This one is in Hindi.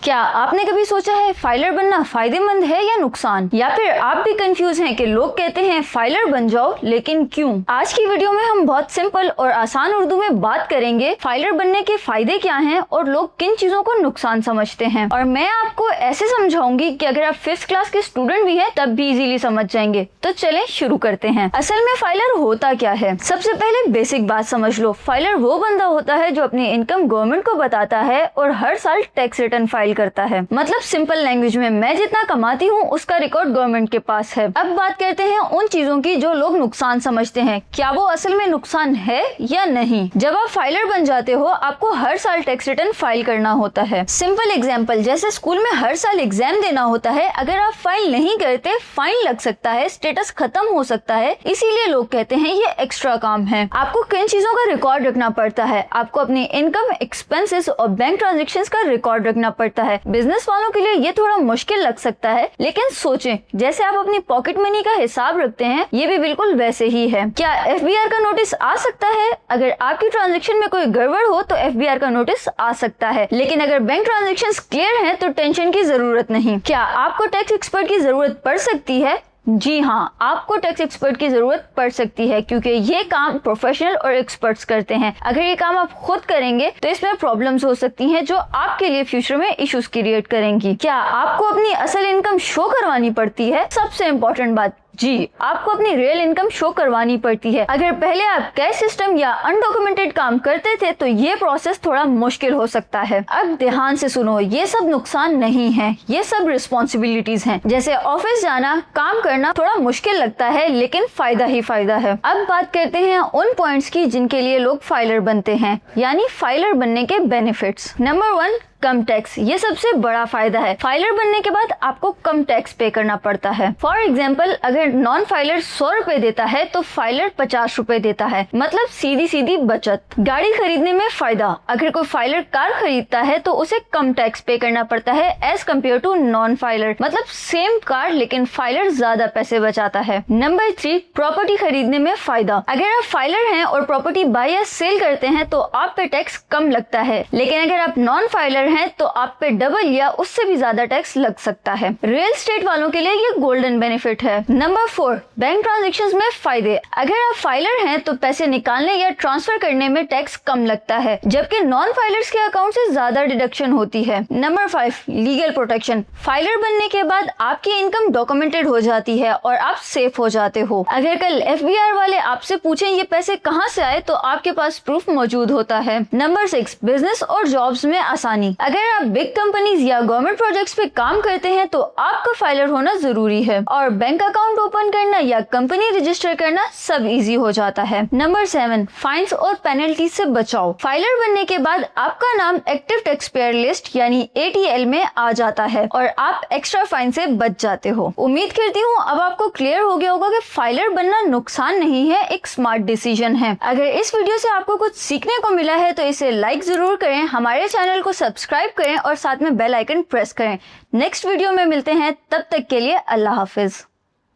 क्या आपने कभी सोचा है फाइलर बनना फायदेमंद है या नुकसान, या फिर आप भी कंफ्यूज हैं कि लोग कहते हैं फाइलर बन जाओ लेकिन क्यों? आज की वीडियो में हम बहुत सिंपल और आसान उर्दू में बात करेंगे फाइलर बनने के फायदे क्या हैं और लोग किन चीजों को नुकसान समझते हैं। और मैं आपको ऐसे समझाऊंगी कि अगर आप 5th क्लास के स्टूडेंट भी हैं तब भी इजीली समझ जाएंगे। तो चलें शुरू करते हैं। असल में फाइलर होता क्या है? सबसे पहले बेसिक बात समझ लो। फाइलर वो बंदा होता है जो अपनी इनकम गवर्नमेंट को बताता है और हर साल टैक्स रिटर्न फाइल करता है। मतलब सिंपल लैंग्वेज में मैं जितना कमाती हूँ उसका रिकॉर्ड गवर्नमेंट के पास है। अब बात करते हैं उन चीजों की जो लोग नुकसान समझते हैं। क्या वो असल में नुकसान है या नहीं? जब आप फाइलर बन जाते हो आपको हर साल टैक्स रिटर्न फाइल करना होता है। सिंपल एग्जांपल, जैसे स्कूल में हर साल एग्जाम देना होता है, अगर आप फाइल नहीं करते फाइन लग सकता है, स्टेटस खत्म हो सकता है। इसीलिए लोग कहते हैं ये एक्स्ट्रा काम है। आपको किन चीजों का रिकॉर्ड रखना पड़ता है? आपको अपनी इनकम, एक्सपेंसेस और बैंक ट्रांजेक्शंस का रिकॉर्ड रखना पड़ता है। बिजनेस वालों के लिए ये थोड़ा मुश्किल लग सकता है, लेकिन सोचें जैसे आप अपनी पॉकेट मनी का हिसाब रखते हैं ये भी बिल्कुल वैसे ही है। क्या FBR का नोटिस आ सकता है? अगर आपकी ट्रांजैक्शन में कोई गड़बड़ हो तो FBR का नोटिस आ सकता है, लेकिन अगर बैंक ट्रांजैक्शंस क्लियर हैं तो टेंशन की जरूरत नहीं। क्या आपको टैक्स एक्सपर्ट की जरूरत पड़ सकती है? जी हाँ, आपको टैक्स एक्सपर्ट की जरूरत पड़ सकती है, क्योंकि ये काम प्रोफेशनल और एक्सपर्ट्स करते हैं। अगर ये काम आप खुद करेंगे तो इसमें प्रॉब्लम्स हो सकती हैं जो आपके लिए फ्यूचर में इश्यूज क्रिएट करेंगी। क्या आपको अपनी असल इनकम शो करवानी पड़ती है? सबसे इम्पोर्टेंट बात, जी आपको अपनी रियल इनकम शो करवानी पड़ती है। अगर पहले आप कैश सिस्टम या अनडॉक्यूमेंटेड काम करते थे तो ये प्रोसेस थोड़ा मुश्किल हो सकता है। अब ध्यान से सुनो, ये सब नुकसान नहीं है, ये सब रिस्पॉन्सिबिलिटीज हैं। जैसे ऑफिस जाना, काम करना थोड़ा मुश्किल लगता है लेकिन फायदा ही फायदा है। अब बात करते हैं उन पॉइंट्स की जिनके लिए लोग फाइलर बनते हैं, यानी फाइलर बनने के बेनिफिट्स। नंबर 1, कम टैक्स। ये सबसे बड़ा फायदा है। फाइलर बनने के बाद आपको कम टैक्स पे करना पड़ता है। फॉर एग्जाम्पल, अगर नॉन फाइलर 100 रुपए देता है तो फाइलर 50 रुपए देता है, मतलब सीधी सीधी बचत। गाड़ी खरीदने में फायदा, अगर कोई फाइलर कार खरीदता है तो उसे कम टैक्स पे करना पड़ता है as compare to non filer, मतलब सेम कार लेकिन फाइलर ज्यादा पैसे बचाता है। नंबर 3, प्रॉपर्टी खरीदने में फायदा। अगर आप फाइलर हैं और प्रॉपर्टी बाय या सेल करते हैं तो आप पे टैक्स कम लगता है, लेकिन अगर आप नॉन फाइलर हैं तो आप पे डबल या उससे भी ज्यादा टैक्स लग सकता है। रियल एस्टेट वालों के लिए ये गोल्डन बेनिफिट है। नंबर 4, बैंक ट्रांजैक्शंस में फायदे। अगर आप फाइलर हैं तो पैसे निकालने या ट्रांसफर करने में टैक्स कम लगता है, जबकि नॉन फाइलर्स के अकाउंट से ज्यादा डिडक्शन होती है। Number 5, legal protection. फाइलर बनने के बाद आपकी इनकम डॉक्यूमेंटेड हो जाती है और आप सेफ हो जाते हो। अगर कल FBR वाले आपसे पूछें ये पैसे कहाँ से आए तो आपके पास प्रूफ मौजूद होता है। नंबर 6, बिजनेस और जॉब्स में आसानी। अगर आप बिग कंपनीज या गवर्नमेंट प्रोजेक्ट्स पे काम करते हैं तो आपका फाइलर होना जरूरी है, और बैंक अकाउंट ओपन करना या कंपनी रजिस्टर करना सब इजी हो जाता है। नंबर 7, फाइन्स और पेनल्टी से बचाओ। फाइलर बनने के बाद आपका नाम एक्टिव टैक्स पेयर लिस्ट यानी ATL में आ जाता है और आप एक्स्ट्रा फाइन से बच जाते हो। उम्मीद करती हूँ अब आपको क्लियर हो गया होगा कि फाइलर बनना नुकसान नहीं है, एक स्मार्ट डिसीजन है। अगर इस वीडियो से आपको कुछ सीखने को मिला है तो इसे लाइक जरूर करें, हमारे चैनल को सब्सक्राइब करें और साथ में बेल आइकन प्रेस करें। नेक्स्ट वीडियो में मिलते हैं, तब तक के लिए अल्लाह हाफिज।